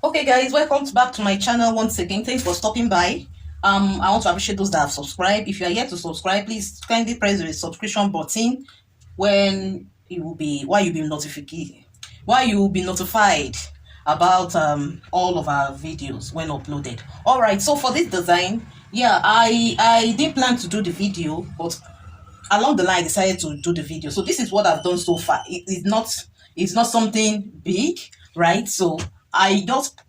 Okay guys, welcome back to my channel once again. Thanks for stopping by. I want to appreciate those that have subscribed. If you are yet to subscribe, please kindly press the subscription button when it will be while you will be notified about all of our videos when uploaded. All right, so for this design, yeah, I didn't plan to do the video, but along the line I decided to do the video. So this is what I've done so far. It's not something big, right? So I just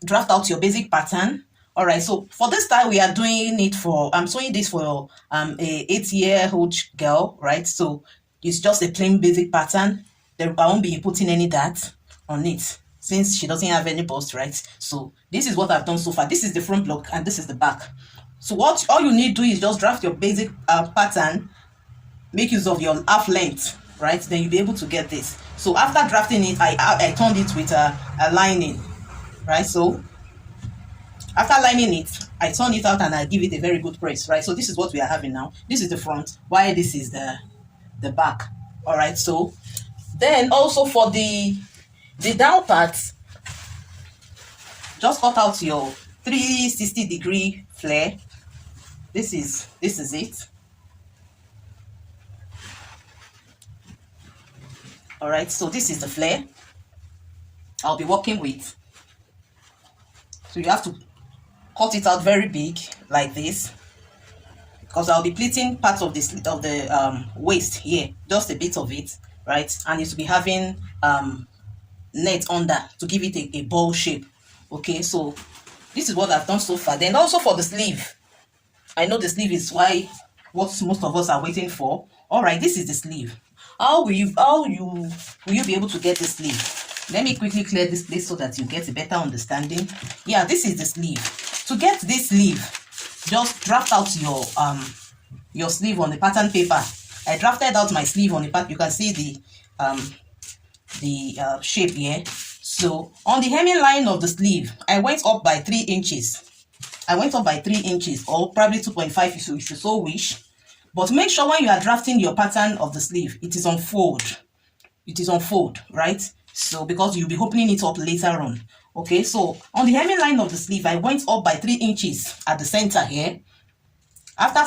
draft out your basic pattern. All right, so for this style we are doing it for, I'm sewing this for a 8-year-old girl, right? So it's just a plain basic pattern. I won't be putting any dart on it since she doesn't have any bust, right? So this is what I've done so far. This is the front block and this is the back. So what all you need to do is just draft your basic pattern, make use of your half length, right? Then you'll be able to get this. So after drafting it, I turned it with a lining, right? So after lining it, I turn it out and I give it a very good press, right? So this is what we are having now. This is the front, while this is the back. All right, so then also for the down part, just cut out your 360-degree flare. This is it. All right, so this is the flare I'll be working with. So you have to cut it out very big like this, because I'll be pleating part of this of the waist here, just a bit of it, right? And it will be having net under to give it a ball shape. Okay, so this is what I've done so far. Then also for the sleeve, I know the sleeve is what most of us are waiting for. All right, this is the sleeve. How will you be able to get the sleeve? Let me quickly clear this place so that you get a better understanding. Yeah, this is the sleeve. To get this sleeve, just draft out your sleeve on the pattern paper. I drafted out my sleeve on the pattern. You can see the shape here. So on the hemming line of the sleeve, I went up by 3 inches. I went up by 3 inches, or probably 2.5 if you so wish. But make sure when you are drafting your pattern of the sleeve, it is on fold. It is on fold, right? So because you'll be opening it up later on. Okay, so on the hemming line of the sleeve, I went up by 3 inches at the center here. After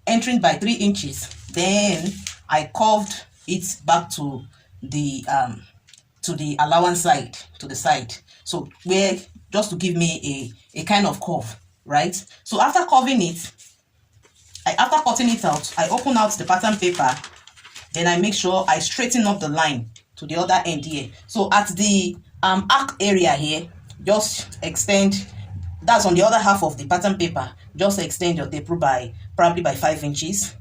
entering by 3 inches, then I curved it back to the allowance side, to the side. So where, just to give me a kind of curve, right? So after curving it, after cutting it out, I open out the pattern paper. Then I make sure I straighten up the line to the other end here. So at the arc area here, just extend, that's on the other half of the pattern paper, just extend your tape by probably by 5 inches.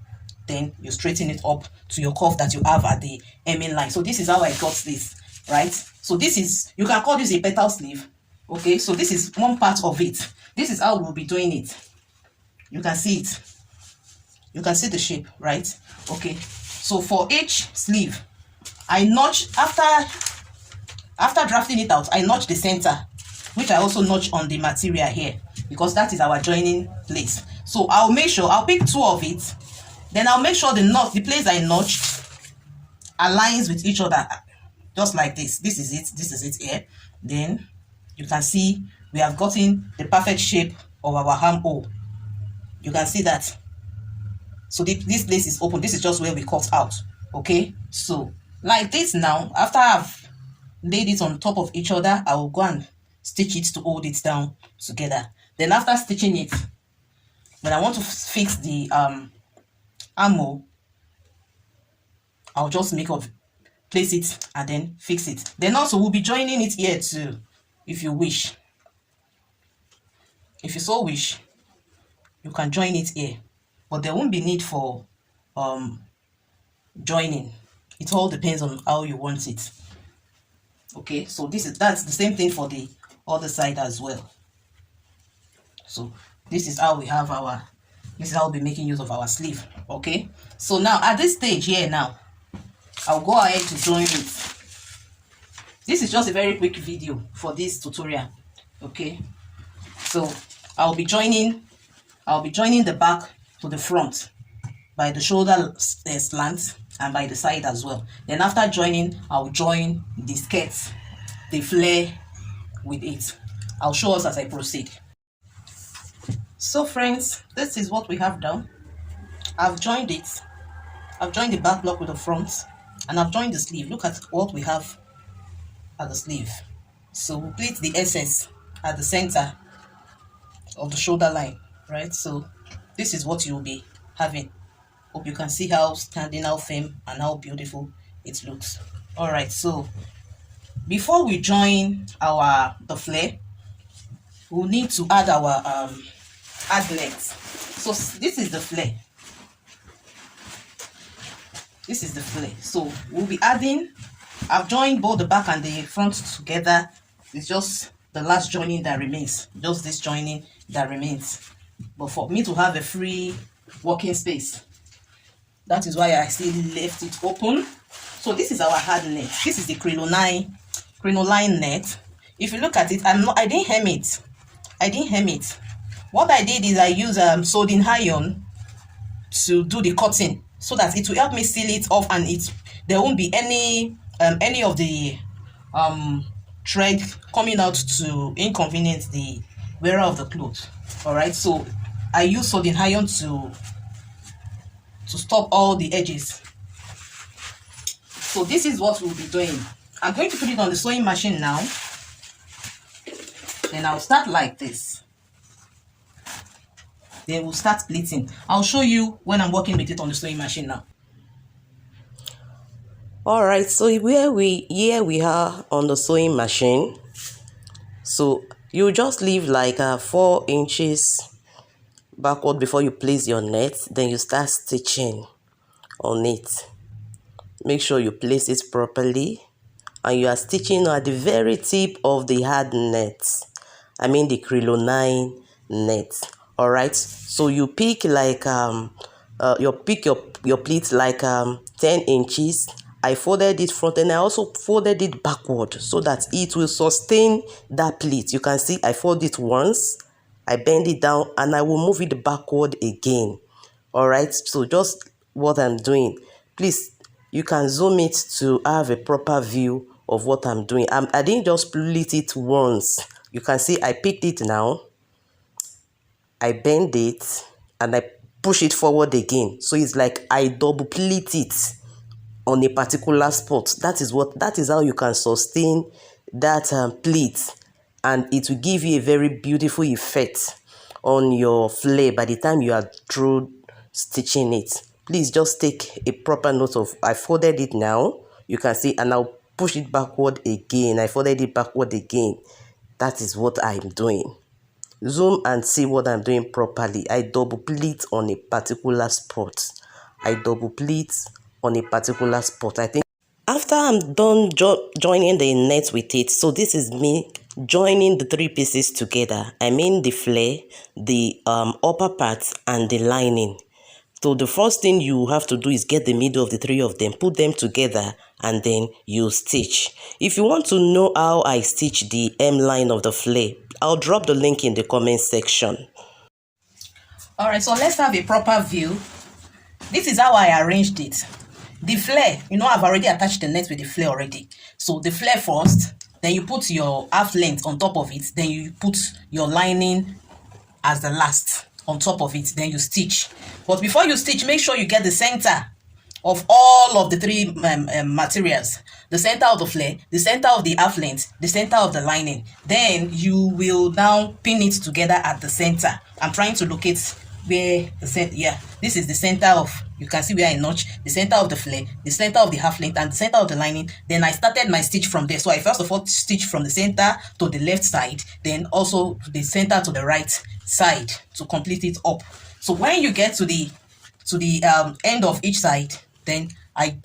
Then you straighten it up to your curve that you have at the hemming line. So this is how I got this, right? So this is, you can call this a petal sleeve. Okay, so this is one part of it. This is how we'll be doing it. You can see it. You can see the shape, right? Okay, so for each sleeve, I notch, after drafting it out, I notch the center, which I also notch on the material here, because that is our joining place. So I'll make sure, I'll pick 2 of it, then I'll make sure the place I notched aligns with each other, just like this. This is it here. Then you can see we have gotten the perfect shape of our armhole. You can see that. So this place is open. This is just where we cut out. Okay, so like this now, after I've laid it on top of each other, I will go and stitch it to hold it down together. Then after stitching it, when I want to fix the armhole, I'll just place it and then fix it. Then also we'll be joining it here too, if you wish. If you so wish, you can join it here, but there won't be need for joining. It all depends on how you want it. Okay, so that's the same thing for the other side as well. So this is how we have this is how we'll be making use of our sleeve. Okay, so now at this stage here, now I'll go ahead to join it. This is just a very quick video for this tutorial. Okay, so I'll be joining the back to the front by the shoulder slant and by the side as well. Then after joining, I'll join the skirt, the flare, with it. I'll show us as I proceed. So friends, this is what we have done. I've joined it. I've joined the back block with the front, and I've joined the sleeve. Look at what we have at the sleeve. So we'll pleat the SS at the center of the shoulder line, right? So this is what you'll be having. Hope you can see how standing, how firm, and how beautiful it looks. All right, so before we join the flare, we'll need to add our add legs. So this is the flare. This is the flare. So we'll be adding. I've joined both the back and the front together. It's just the last joining that remains. Just this joining that remains. But for me to have a free working space, that is why I still left it open. So this is our hard net. This is the crinoline net. If you look at it, I didn't hem it. What I did is I used soldering iron to do the cutting, so that it will help me seal it off, and there won't be any of the thread coming out to inconvenience the wearer of the clothes. All right, so I use soldering iron to stop all the edges. So this is what we'll be doing. I'm going to put it on the sewing machine now. Then I'll start like this. Then we'll start pleating. I'll show you when I'm working with it on the sewing machine now. All right, so here we are on the sewing machine. So you just leave like 4 inches backward before you place your net. Then you start stitching on it. Make sure you place it properly, and you are stitching at the very tip of the hard net. I mean the crinoline net. All right, so you pick like your pleats like 10 inches. I folded it front, and I also folded it backward so that it will sustain that pleat. You can see I fold it once, I bend it down, and I will move it backward again. All right, so just what I'm doing. Please, you can zoom it to have a proper view of what I'm doing. I didn't just pleat it once. You can see I picked it now, I bend it, and I push it forward again. So it's like I double pleat it on a particular spot. That is how you can sustain that pleat, and it will give you a very beautiful effect on your flare by the time you are through stitching it. Please just take a proper note of, I folded it now, you can see, and I'll push it backward again. I folded it backward again. That is what I'm doing. Zoom and see what I'm doing properly. I double pleat on a particular spot. I think after I'm done joining the net with it, so this is me joining the 3 pieces together. I mean the flare, the upper part, and the lining. So the first thing you have to do is get the middle of the 3 of them, put them together, and then you stitch. If you want to know how I stitch the hem line of the flare, I'll drop the link in the comment section. All right, so let's have a proper view. This is how I arranged it. The flare, I've already attached the net with the flare already. So the flare first, then you put your half length on top of it, then you put your lining as the last on top of it, then you stitch. But before you stitch, make sure you get the center of all of the 3 materials. The center of the flare, the center of the half length, the center of the lining. Then you will now pin it together at the center. I'm trying to locate where the center, this is the center of, you can see where I notch, the center of the flare, the center of the half length, and the center of the lining. Then I started my stitch from there. So I first of all stitch from the center to the left side, then also the center to the right side to complete it up. So when you get to the end of each side, then I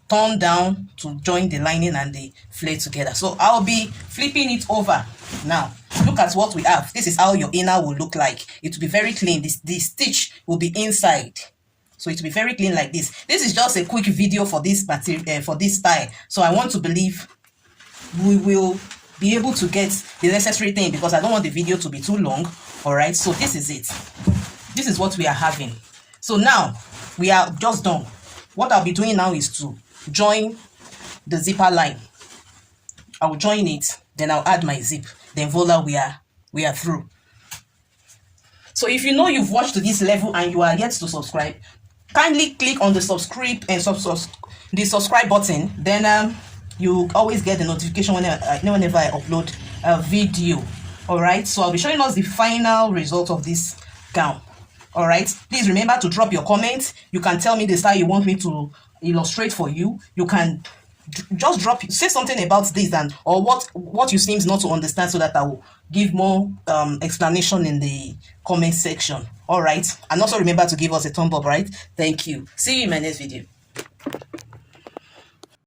turn down to join the lining and the flare together. So I'll be flipping it over now. Look at what we have. This is how your inner will look like. It will be very clean. The stitch will be inside, so it will be very clean like this. This is just a quick video for this material, for this style. So I want to believe we will be able to get the necessary thing, because I don't want the video to be too long. All right, so this is it. This is what we are having. So now we are just done. What I'll be doing now is to join the zipper line. I'll join it, then I'll add my zip, then voila, we are through. So if you know you've watched to this level and you are yet to subscribe, kindly click on the subscribe and the subscribe button. Then you always get the notification whenever I upload a video. All right, so I'll be showing us the final result of this gown. All right, please remember to drop your comments. You can tell me the style you want me to illustrate for you. You can just say something about this and or what you seems not to understand, so that I will give more explanation in the comment section. All right, and also remember to give us a thumb up. Right, thank you. See you in my next video.